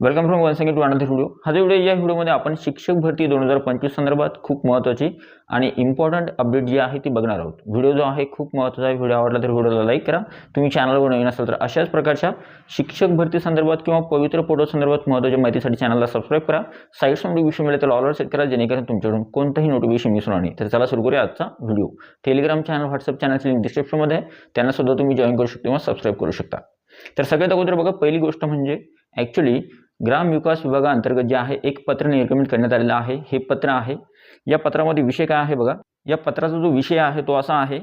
Welcome from one second to another video. हा जो video या व्हिडिओमध्ये आपण शिक्षक भरती 2025 संदर्भात खूप महत्त्वाची आणि इम्पॉर्टंट अपडेट जी आहे ती बघणार आहोत। व्हिडिओ जो आहे खूप महत्त्वाचा आहे। व्हिडिओ आवडला तर व्हिडिओला लाईक करा। तुम्ही चॅनलवर नवीन असाल तर अशाच प्रकारच्या शिक्षक भरती संदर्भात किंवा पवित्र पोर्टल संदर्भात महत्त्वाच्या माहितीसाठी चॅनलला सबस्क्राइब करा। साइट्सवर नोटिफिकेशन मिळेल तर ऑलवर सेट करा जेणेकरून तुमच्याकडून कोणताही नोटिफिकेशन मिस होणार नाही। तर चला सुरू करूया आजचा व्हिडिओ। टेलिग्राम चॅनल, व्हॉट्सअप चॅनलची लिंक डिस्क्रिप्शनमध्ये आहे, त्यांना सुद्धा तुम्ही जॉइन करू शकता किंवा सबस्क्राइब करू शकता। तर सगळ्यात अगोदर बघा, पहिली गोष्ट म्हणजे ॲक्च्युअली ग्राम विकास विभागाअंतर्गत जे आहे एक पत्र निर्गमित करण्यात आलेलं आहे। हे पत्र आहे, या पत्रामध्ये विषय काय आहे बघा। या पत्राचा जो विषय आहे तो असा आहे,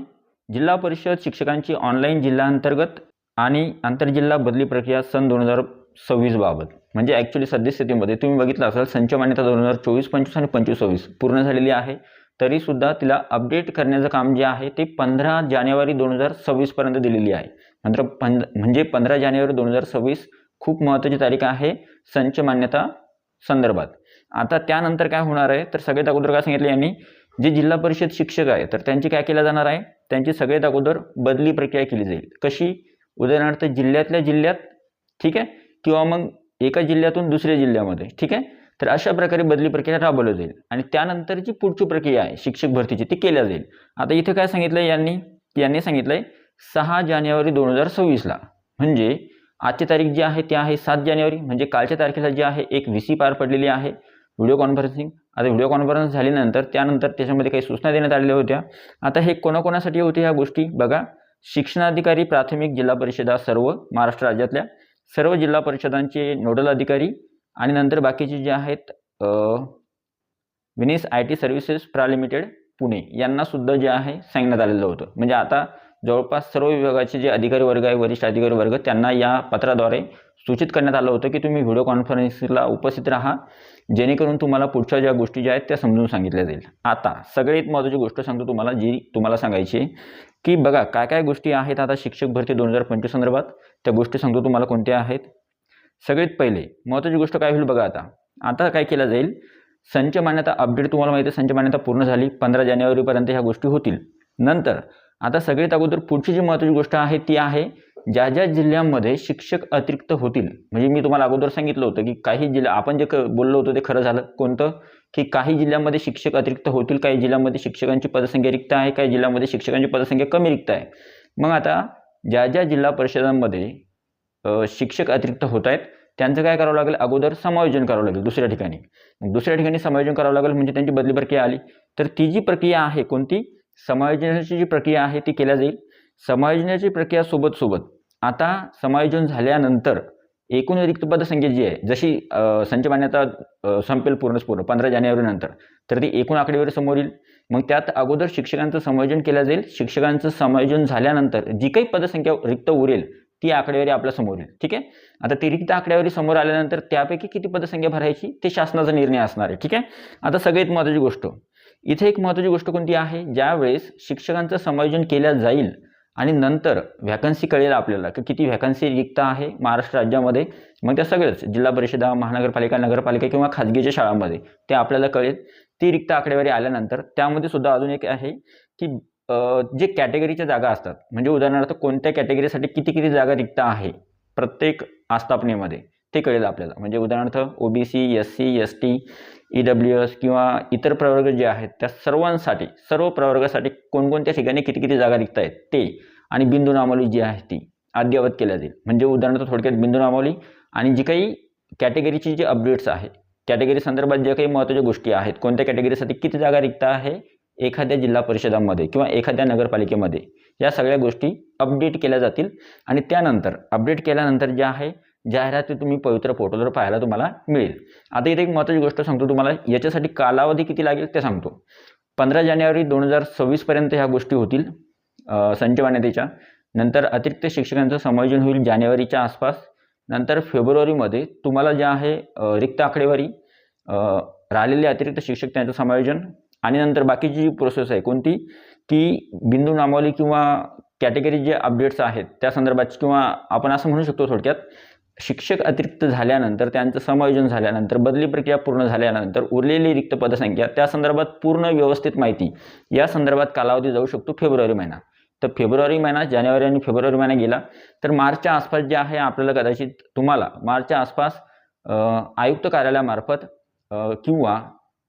जिल्हा परिषद शिक्षकांची ऑनलाईन जिल्हाअंतर्गत आणि आंतरजिल्हा बदली प्रक्रिया सन 2026 बाबत। म्हणजे ॲक्च्युअली सद्यस्थितीमध्ये तुम्ही बघितलं असाल संच मान्यता 2024-25 आणि 25-26 पूर्ण झालेली आहे, तरीसुद्धा तिला अपडेट करण्याचं काम जे आहे ते 15 जानेवारी 2026 पर्यंत दिलेली आहे। म्हणजे 15 जानेवारी 2026 खूप महत्त्वाची तारीख आहे संच मान्यता संदर्भात। आता त्यानंतर काय होणार आहे, तर सगळ्यात अगोदर काय सांगितलं यांनी, जे जिल्हा परिषद शिक्षक आहे तर त्यांची काय केलं जाणार आहे, त्यांची सगळ्यात अगोदर बदली प्रक्रिया केली जाईल। कशी? उदाहरणार्थ जिल्ह्यातल्या जिल्ह्यात, ठीक आहे, किंवा मग एका जिल्ह्यातून दुसऱ्या जिल्ह्यामध्ये, ठीक आहे। तर अशा प्रकारे बदली प्रक्रिया राबवली जाईल आणि त्यानंतरची पुढची प्रक्रिया आहे शिक्षक भरतीची ती केल्या जाईल। आता इथे काय सांगितलं यांनी सांगितलंय 6 जानेवारी 2026ला, म्हणजे आजची तारीख जी आहे ती आहे 7 जानेवारी, म्हणजे कालच्या तारखेला जी आहे एक VC पार पडलेली आहे, व्हिडिओ कॉन्फरन्सिंग। आता व्हिडिओ कॉन्फरन्स झाल्यानंतर त्यानंतर त्याच्यामध्ये काही सूचना देण्यात आलेल्या होत्या। आता हे कोणाकोणासाठी होते ह्या गोष्टी बघा, शिक्षणाधिकारी प्राथमिक जिल्हा परिषदा सर्व महाराष्ट्र राज्यातल्या सर्व जिल्हा परिषदांचे नोडल अधिकारी आणि नंतर बाकीचे जे आहेत विनीस IT सर्व्हिसेस प्रा लिमिटेड पुणे यांना सुद्धा जे आहे सांगण्यात आलेलं होतं। म्हणजे आता जवळपास सर्व विभागाचे जे अधिकारी वर्ग आहे, वरिष्ठ अधिकारी वर्ग, त्यांना या पत्राद्वारे सूचित करण्यात आलं होतं की तुम्ही व्हिडिओ कॉन्फरन्सला उपस्थित राहा, जेणेकरून तुम्हाला पुढच्या ज्या गोष्टी ज्या आहेत त्या समजून सांगितल्या जाईल। आता सगळ्यात महत्त्वाची गोष्ट सांगतो तुम्हाला, जी तुम्हाला सांगायची की बघा काय काय गोष्टी आहेत आता शिक्षक भरती 2025 संदर्भात, त्या गोष्टी सांगतो तुम्हाला कोणत्या आहेत। सगळ्यात पहिले महत्त्वाची गोष्ट काय होईल बघा, आता काय केलं जाईल, संच मान्यता अपडेट तुम्हाला माहिती आहे, संच मान्यता पूर्ण झाली 15 जानेवारीपर्यंत ह्या गोष्टी होतील। नंतर आता सगळ्यात अगोदर पुढची जी महत्त्वाची गोष्ट आहे ती आहे, ज्या ज्या जिल्ह्यांमध्ये शिक्षक अतिरिक्त होतील, म्हणजे मी तुम्हाला अगोदर सांगितलं होतं की काही जिल्हा आपण जे बोललो होतो ते खरं झालं। कोणतं? की काही जिल्ह्यांमध्ये शिक्षक अतिरिक्त होतील, काही जिल्ह्यांमध्ये शिक्षकांची पदसंख्या रिक्त आहे, काही जिल्ह्यांमध्ये शिक्षकांची पदसंख्या कमी रिक्त आहे। मग आता ज्या ज्या जिल्हा परिषदांमध्ये शिक्षक अतिरिक्त होत आहेत त्यांचं काय करावं लागेल, अगोदर समायोजन करावं लागेल दुसऱ्या ठिकाणी। दुसऱ्या ठिकाणी समायोजन करावं लागेल म्हणजे त्यांची बदली प्रक्रिया आली, तर ती जी प्रक्रिया आहे कोणती, समायोजनाची जी प्रक्रिया आहे ती केल्या जाईल। समायोजनाची प्रक्रिया सोबत आता समायोजन झाल्यानंतर एकूण रिक्त पदसंख्या जी आहे, जशी संच मान्यता संपेल पूर्ण 15 जानेवारीनंतर, तर ती एकूण आकडेवारी समोर येईल। मग त्यात अगोदर शिक्षकांचं समायोजन केलं जाईल। शिक्षकांचं समायोजन झाल्यानंतर जी काही पदसंख्या रिक्त उरेल ती आकडेवारी आपल्या समोर येईल, ठीक आहे। आता ती रिक्त आकडेवारी समोर आल्यानंतर त्यापैकी किती पदसंख्या भरायची ते शासनाचा निर्णय असणार आहे, ठीक आहे। आता सगळ्यात महत्त्वाची गोष्ट इथे, एक महत्त्वाची गोष्ट कोणती आहे, ज्यावेळेस शिक्षकांचं समायोजन केलं जाईल आणि नंतर व्हॅकन्सी कळेल आपल्याला की किती व्हॅकन्सी रिक्त आहे महाराष्ट्र राज्यामध्ये, मग त्या सगळ्याच जिल्हा परिषदा, महानगरपालिका, नगरपालिका किंवा खाजगीच्या शाळांमध्ये ते आपल्याला कळेल। ती रिक्त आकडेवारी आल्यानंतर त्यामध्ये सुद्धा अजून एक आहे की जे कॅटेगरीच्या जागा असतात, म्हणजे उदाहरणार्थ कोणत्या कॅटेगरीसाठी किती जागा रिक्त आहे प्रत्येक आस्थापनेमध्ये ते कळेल आपल्याला। म्हणजे उदाहरणार्थ OBC, SC, ST, EWS किंवा इतर प्रवर्ग जे आहेत त्या सर्वांसाठी, सर्व प्रवर्गासाठी कोणकोणत्या ठिकाणी किती जागा रिक्त आहेत ते, आणि बिंदू नामावली जी आहे ती अद्ययावत केल्या जाईल। म्हणजे उदाहरणार्थ थोडक्यात बिंदू नामावली आणि जी काही कॅटेगरीची जी अपडेट्स आहेत, कॅटेगरी संदर्भात ज्या काही महत्त्वाच्या गोष्टी आहेत, कोणत्या कॅटेगरीसाठी किती जागा रिक्त आहे एखाद्या जिल्हा परिषदामध्ये किंवा एखाद्या नगरपालिकेमध्ये, या सगळ्या गोष्टी अपडेट केल्या जातील। आणि त्यानंतर अपडेट केल्यानंतर जे आहे जाहिराती तुम्ही पवित्र पोर्टलवर पाहायला तुम्हाला मिळेल। आता इथे एक महत्त्वाची गोष्ट सांगतो तुम्हाला, याच्यासाठी कालावधी किती लागेल ते सांगतो। 15 जानेवारी 2026 पर्यंत ह्या गोष्टी होतील संच मान्यतेच्या। नंतर अतिरिक्त शिक्षकांचं समायोजन होईल जानेवारीच्या आसपास। नंतर फेब्रुवारीमध्ये तुम्हाला जे आहे रिक्त आकडेवारी, राहिलेले अतिरिक्त शिक्षक त्यांचं समायोजन, आणि नंतर बाकीची जी प्रोसेस आहे कोणती, की बिंदू नामावली किंवा कॅटेगरी जे अपडेट्स आहेत त्या संदर्भात, किंवा आपण असं म्हणू शकतो थोडक्यात, शिक्षक अतिरिक्त झाल्यानंतर त्यांचं समायोजन झाल्यानंतर बदली प्रक्रिया पूर्ण झाल्यानंतर उरलेली रिक्त पदसंख्या त्या संदर्भात पूर्ण व्यवस्थित माहिती या संदर्भात कालावधी जाऊ शकतो फेब्रुवारी महिना। तर फेब्रुवारी महिना, जानेवारी आणि फेब्रुवारी महिना गेला तर मार्चच्या आसपास जे आहे आपल्याला कदाचित तुम्हाला मार्चच्या आसपास आयुक्त कार्यालयामार्फत किंवा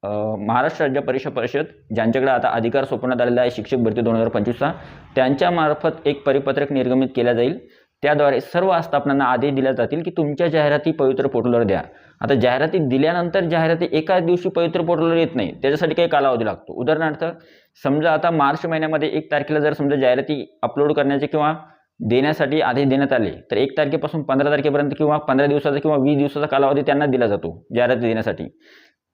महाराष्ट्र राज्य परीक्षा परिषद ज्यांच्याकडे आता अधिकार सोपवण्यात आलेला आहे शिक्षक भरती 2025चा, त्यांच्यामार्फत एक परिपत्रक निर्गमित केला जाईल. त्याद्वारे सर्व आस्थापनांना आदेश दिले जातील की तुमच्या जाहिराती पवित्र पोर्टलवर द्या. आता जाहिराती दिल्यानंतर जाहिराती एकाच दिवशी पवित्र पोर्टलवर येत नाही, त्याच्यासाठी काही कालावधी लागतो. उदाहरणार्थ समजा आता मार्च महिन्यामध्ये 1 तारखेला जर समजा जाहिराती अपलोड करण्याचे किंवा देण्यासाठी आदेश देण्यात आले, तर 1 तारखेपासून 15 तारखेपर्यंत किंवा 15 दिवसाचा किंवा 20 दिवसाचा कालावधी त्यांना दिला जातो जाहिराती देण्यासाठी.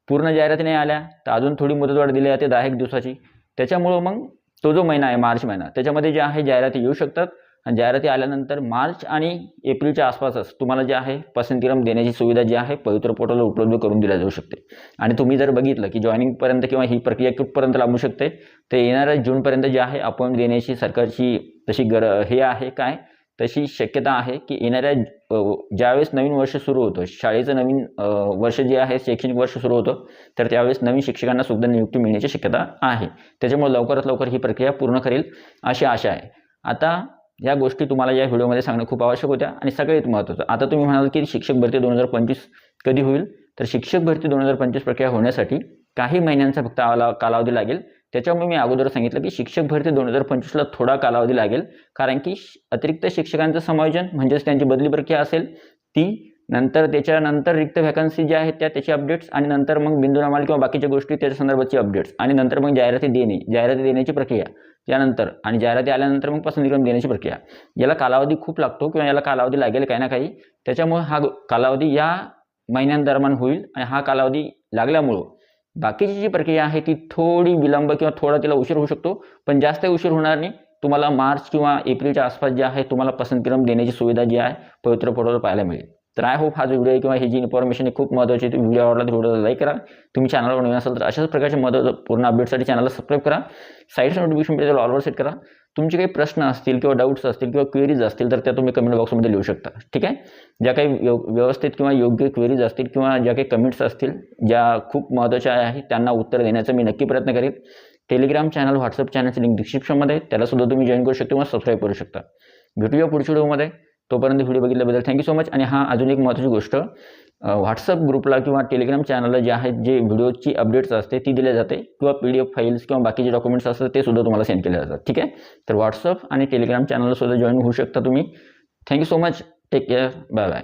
पूर्ण जाहिराती नाही आल्या तर अजून थोडी मुदतवाढ दिली जाते 10-1 दिवसाची. त्याच्यामुळं मग तो जो महिना आहे मार्च महिना, त्याच्यामध्ये जे आहे जाहिराती येऊ शकतात. आणि जाहिराती आल्यानंतर मार्च आणि एप्रिलच्या आसपासच तुम्हाला जे आहे पसंतीक्रम देण्याची सुविधा जी आहे पवित्र पोर्टलवर उपलब्ध करून दिल्या जाऊ शकते. आणि तुम्ही जर बघितलं की जॉईनिंगपर्यंत किंवा ही प्रक्रिया कुठपर्यंत लांबू शकते, ते येणाऱ्या जूनपर्यंत जे आहे अपॉइंट देण्याची सरकारची तशी हे आहे काय, तशी शक्यता आहे की येणाऱ्या ज्यावेळेस नवीन वर्ष सुरू होतं, शाळेचं नवीन वर्ष जे आहे शैक्षणिक वर्ष सुरू होतं, तर त्यावेळेस नवीन शिक्षकांना सुद्धा नियुक्ती मिळण्याची शक्यता आहे. त्याच्यामुळे लवकरात लवकर ही प्रक्रिया पूर्ण करेल अशी आशा आहे. आता या गोष्टी तुम्हाला या व्हिडिओमध्ये सांगणं खूप आवश्यक होत्या. आणि सगळ्यात महत्त्वाचं, आता तुम्ही म्हणाल की शिक्षक भरती 2025 कधी होईल, तर शिक्षक भरती 2025 प्रक्रिया होण्यासाठी काही महिन्यांचा फक्त कालावधी लागेल. त्याच्यामुळे मी अगोदर सांगितलं की शिक्षक भरती 2025ला थोडा कालावधी लागेल, कारण की अतिरिक्त शिक्षकांचं समायोजन म्हणजेच त्यांची बदली प्रक्रिया असेल ती, नंतर त्याच्यानंतर रिक्त व्हॅकन्सी ज्या आहेत त्याची अपडेट्स, आणि नंतर मग बिंदुनामाल किंवा बाकीच्या गोष्टी त्याच्या संदर्भाची अपडेट्स, आणि नंतर मग जाहिराती देण्याची प्रक्रिया यानंतर, आणि जाहिराती आल्यानंतर मग पसंतीक्रम देण्याची प्रक्रिया. याला कालावधी खूप लागतो किंवा याला कालावधी लागेल काही ना काही. त्याच्यामुळे हा कालावधी या महिन्यांदरम्यान होईल. आणि हा कालावधी लागल्यामुळं बाकीची जी प्रक्रिया आहे ती थोडी विलंब किंवा थोडा तिला उशीर होऊ शकतो, पण जास्त उशीर होणार नाही. तुम्हाला मार्च किंवा एप्रिलच्या आसपास जे आहे तुम्हाला पसंतीक्रम देण्याची सुविधा जी आहे पवित्र पोर्टलवर पाहायला मिळेल. तर आय होप हा जो व्हिडिओ किंवा ही जी इन्फॉर्मेशन आहे खूप महत्त्वाची आहे. व्हिडिओ आवडला तर व्हिडिओला लाईक करा. तुम्ही चॅनलवर नवीन असाल तर अशाच प्रकारचे महत्त्वपूर्ण अपडेटसाठी चॅनलला सबस्क्राईब करा. साईडच्या नोटिफिकेशन पेजला ऑलवर सेट करा. तुमचे काही प्रश्न असतील किंवा डाऊट्स असतील किंवा क्वेरीज असतील तर त्या तुम्ही कमेंट बॉक्समध्ये लिहू शकता. ठीक आहे. ज्या काही व्यवस्थित किंवा योग्य क्वेरीज असतील किंवा ज्या काही कमेंट्स असतील ज्या खूप महत्त्वाच्या आहेत त्यांना उत्तर देण्याचा मी नक्की प्रयत्न करेन. टेलिग्राम चॅनल, व्हॉट्सअप चॅनलची लिंक डिस्क्रिप्शनमध्ये, त्यालासुद्धा तुम्ही जॉईन करू शकता किंवा सबस्क्राईब करू शकता. भेटूया पुढच्या व्हिडिओमध्ये. तोपर्यंत व्हिडिओ बघितल्याबद्दल थँक्यू सो मच. आणि अजून एक महत्त्वाची गोष्ट, व्हॉट्सअप ग्रुपला किंवा टेलिग्राम चॅनलला जे आहेत जे व्हिडिओची अपडेट्स असते ती दिल्या जाते, किंवा PDF फाईल्स किंवा बाकीचे डॉक्युमेंट्स असतात ते सुद्धा तुम्हाला सेंड केले जातात. ठीक आहे. तर व्हॉट्सअप आणि टेलिग्राम चॅनलला सुद्धा जॉईन होऊ शकता तुम्ही. Thank you so much. Take care. Bye bye.